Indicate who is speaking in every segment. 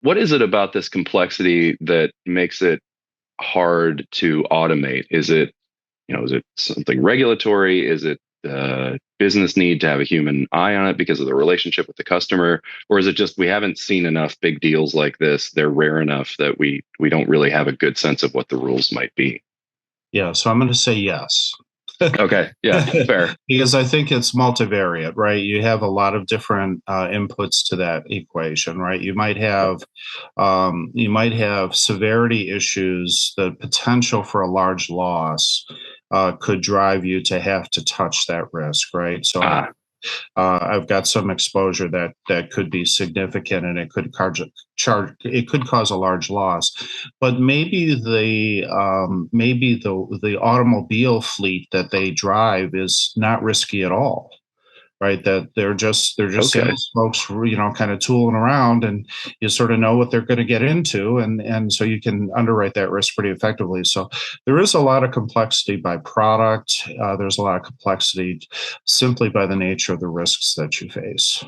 Speaker 1: what is it about this complexity that makes it hard to automate? Is it something regulatory? Is it business need to have a human eye on it because of the relationship with the customer? Or is it just we haven't seen enough big deals like this? They're rare enough that we don't really have a good sense of what the rules might be.
Speaker 2: Yeah, so I'm going to say yes.
Speaker 1: Okay. Yeah, fair.
Speaker 2: Because I think it's multivariate, right? You have a lot of different inputs to that equation, right? You might have severity issues. The potential for a large loss could drive you to have to touch that risk, right? So
Speaker 1: Ah,
Speaker 2: I've got some exposure that could be significant, and it could cause a large loss. But maybe the automobile fleet that they drive is not risky at all, right? That they're just
Speaker 1: okay.
Speaker 2: sales folks, kind of tooling around, and you sort of know what they're going to get into, and so you can underwrite that risk pretty effectively. So there is a lot of complexity by product. There's a lot of complexity simply by the nature of the risks that you face.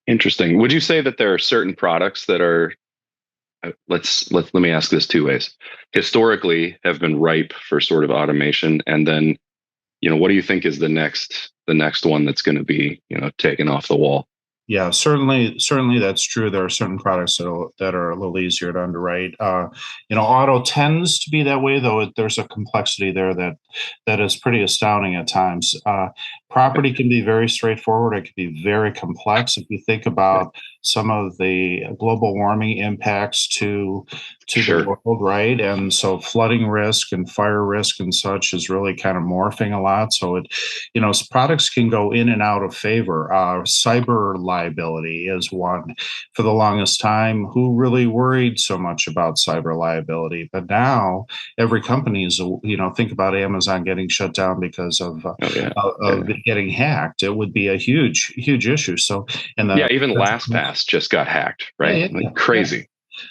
Speaker 1: Interesting. Would you say that there are certain products that are let me ask this two ways. Historically have been ripe for sort of automation, and then what do you think is the next one that's going to be taken off the wall?
Speaker 2: Yeah, certainly that's true. There are certain products that are a little easier to underwrite. Auto tends to be that way, though. There's a complexity there that is pretty astounding at times. Property can be very straightforward. It can be very complex. If you think about some of the global warming impacts to the
Speaker 1: Sure.
Speaker 2: world, right? And so flooding risk and fire risk and such is really kind of morphing a lot. So products can go in and out of favor. Cyber liability is one. For the longest time, who really worried so much about cyber liability? But now every company is, think about Amazon getting shut down because of
Speaker 1: Oh yeah.
Speaker 2: of
Speaker 1: Yeah.
Speaker 2: it getting hacked. It would be a huge, huge issue. So, and
Speaker 1: Yeah,
Speaker 2: the
Speaker 1: even LastPass just got hacked,
Speaker 2: yeah,
Speaker 1: right?
Speaker 2: yeah, yeah,
Speaker 1: Like
Speaker 2: yeah.
Speaker 1: crazy.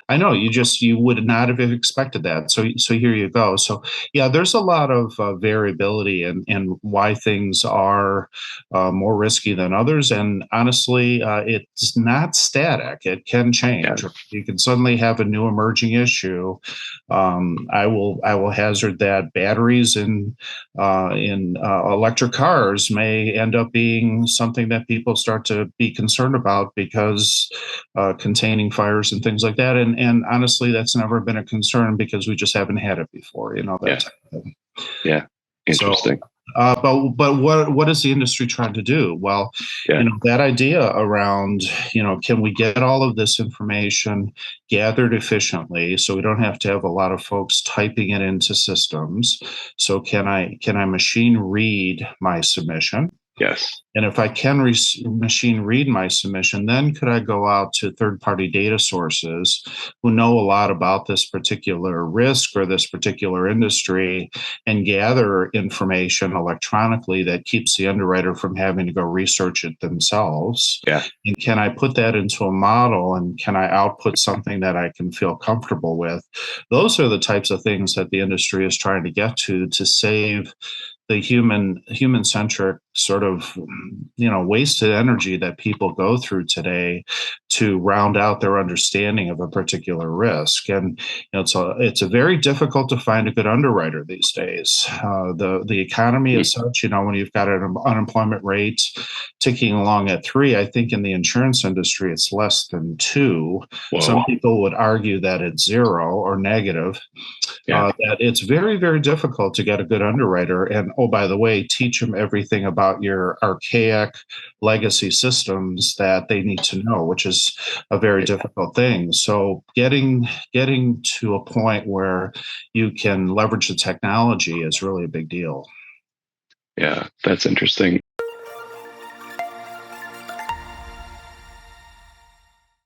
Speaker 2: I know you would not have expected that. So here you go. So yeah, there's a lot of variability in why things are more risky than others. And honestly, it's not static. It can
Speaker 1: Yeah.
Speaker 2: change. You can suddenly have a new emerging issue. I will hazard that batteries in electric cars may end up being something that people start to be concerned about because containing fires and things like that. And honestly, that's never been a concern because we just haven't had it before, that
Speaker 1: Yeah.
Speaker 2: type of thing.
Speaker 1: Yeah.
Speaker 2: So,
Speaker 1: Interesting.
Speaker 2: but what is the industry trying to do? Well,
Speaker 1: Yeah.
Speaker 2: that idea around, can we get all of this information gathered efficiently so we don't have to have a lot of folks typing it into systems? So can I machine read my submission?
Speaker 1: Yes.
Speaker 2: And if I can machine read my submission, then could I go out to third-party data sources who know a lot about this particular risk or this particular industry and gather information electronically that keeps the underwriter from having to go research it themselves?
Speaker 1: Yeah.
Speaker 2: And can I put that into a model, and can I output something that I can feel comfortable with? Those are the types of things that the industry is trying to get to save the human centric sort of wasted energy that people go through today to round out their understanding of a particular risk. And it's a very difficult to find a good underwriter these days. The economy
Speaker 1: Mm.
Speaker 2: is such, when you've got an unemployment rate ticking along at 3, I think in the insurance industry it's less than 2. Some
Speaker 1: Whoa.
Speaker 2: people would argue that it's 0 or negative.
Speaker 1: Yeah.
Speaker 2: That it's very, very difficult to get a good underwriter. And oh, by the way, teach them everything about your archaic legacy systems that they need to know, which is a very difficult thing. So getting to a point where you can leverage the technology is really a big deal.
Speaker 1: Yeah. That's interesting.